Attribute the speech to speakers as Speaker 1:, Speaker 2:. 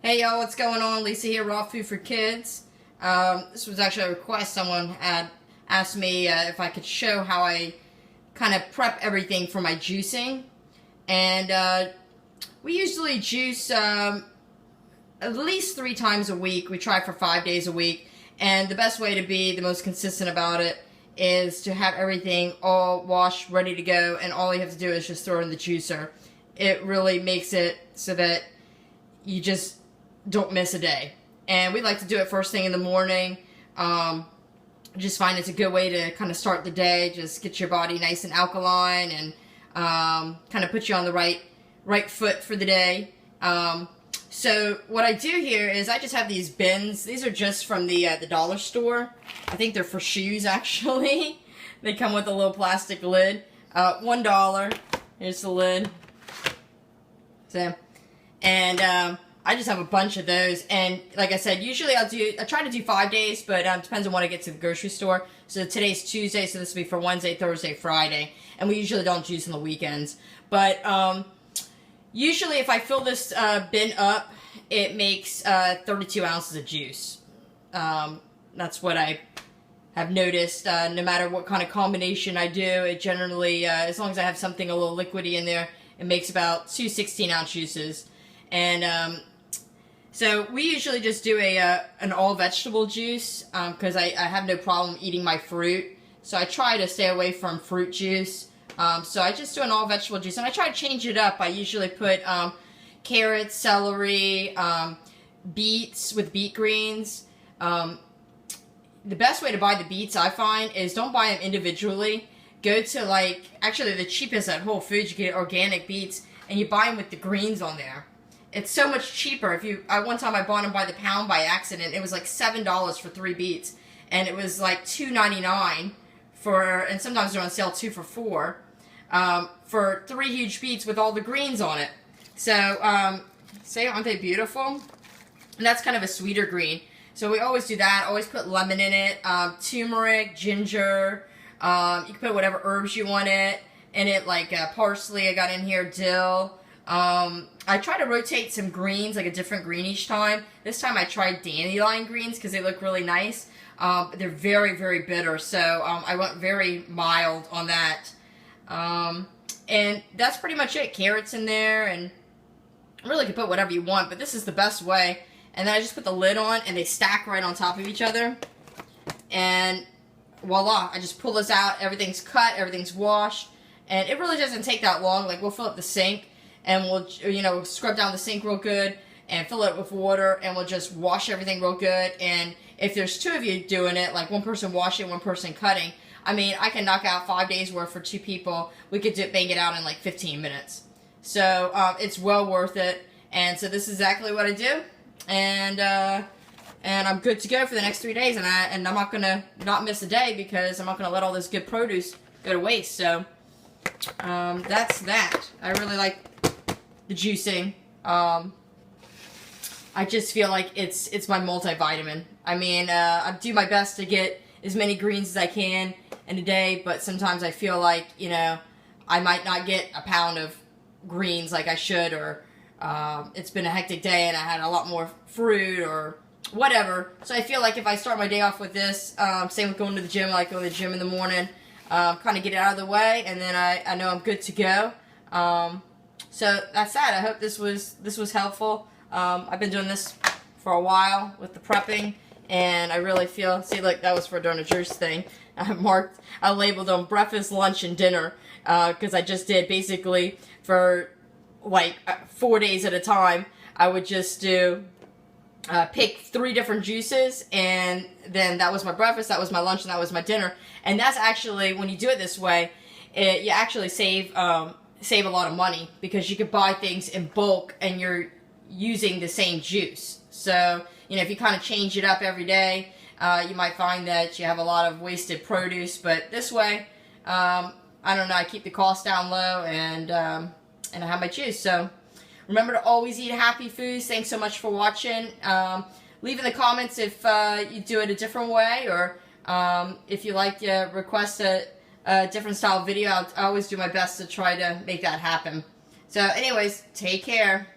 Speaker 1: Hey y'all, what's going on? Lisa here, Raw Food for Kids. This was actually a request. Someone had asked me if I could show how I kind of prep everything for my juicing. And we usually juice at least 3 times a week. We try for 5 days a week. And the best way to be the most consistent about it is to have everything all washed, ready to go, and all you have to do is just throw it in the juicer. It really makes it so that you just don't miss a day. And we like to do it first thing in the morning. Just find it's a good way to kind of start the day, just get your body nice and alkaline and kind of put you on the right foot for the day. So what I do here is I just have these bins. These are just from the dollar store. I think they're for shoes, actually. They come with a little plastic lid. $1. Here's the lid. So, and I just have a bunch of those. And like I said, usually I try to do 5 days, but it depends on when I get to the grocery store. So today's Tuesday, so this will be for Wednesday, Thursday, Friday. And we usually don't juice on the weekends. But usually if I fill this bin up, it makes 32 ounces of juice. That's what I have noticed. No matter what kind of combination I do, it generally, as long as I have something a little liquidy in there, it makes about 2 16-ounce juices. And so we usually just do an all-vegetable juice because I have no problem eating my fruit. So I try to stay away from fruit juice. So I just do an all-vegetable juice. And I try to change it up. I usually put carrots, celery, beets with beet greens. The best way to buy the beets, I find, is don't buy them individually. Go to, actually the cheapest at Whole Foods, you get organic beets, and you buy them with the greens on there. It's so much cheaper. One time I bought them by the pound by accident. It was like $7 for 3 beets, and it was like $2.99 and sometimes they're on sale 2 for $4 for 3 huge beets with all the greens on it. So, say, aren't they beautiful? And that's kind of a sweeter green. So we always do that. Always put lemon in it, turmeric, ginger. You can put whatever herbs you want in it, like parsley. I got in here, dill. I try to rotate some greens, like a different green each time. This time I tried dandelion greens because they look really nice. They're very, very bitter, so I went very mild on that. And that's pretty much it. Carrots in there, and really can put whatever you want, but this is the best way. And then I just put the lid on, and they stack right on top of each other. And voila, I just pull this out. Everything's cut, everything's washed, and it really doesn't take that long. Like, we'll fill up the sink, and we'll, scrub down the sink real good and fill it with water, and we'll just wash everything real good. And if there's 2 of you doing it, like one person washing, one person cutting, I mean, I can knock out 5 days worth for 2 people. We could bang it out in like 15 minutes. So it's well worth it. And so this is exactly what I do. And I'm good to go for the next 3 days. And I'm not gonna not miss a day because I'm not gonna let all this good produce go to waste. So that's that. I really like the juicing. I just feel like it's my multivitamin. I mean, I do my best to get as many greens as I can in a day, but sometimes I feel like, I might not get a pound of greens like I should, or it's been a hectic day and I had a lot more fruit or whatever. So I feel like if I start my day off with this, same with going to the gym, I like going to the gym in the morning, kind of get it out of the way, and then I know I'm good to go. So that's that. I hope this was helpful. I've been doing this for a while with the prepping, and I really feel, see, look, that was for a Donut Juice thing. I labeled them breakfast, lunch, and dinner, because I just did basically for like 4 days at a time. I would just pick 3 different juices, and then that was my breakfast, that was my lunch, and that was my dinner. And that's actually, when you do it this way, you actually save a lot of money, because you could buy things in bulk and you're using the same juice. So, if you kind of change it up every day, you might find that you have a lot of wasted produce. But this way, I don't know, I keep the cost down low, and I have my juice. So remember to always eat happy foods. Thanks so much for watching. Leave in the comments if you do it a different way, or if you like to request a different style video. I always do my best to try to make that happen. So anyways, take care.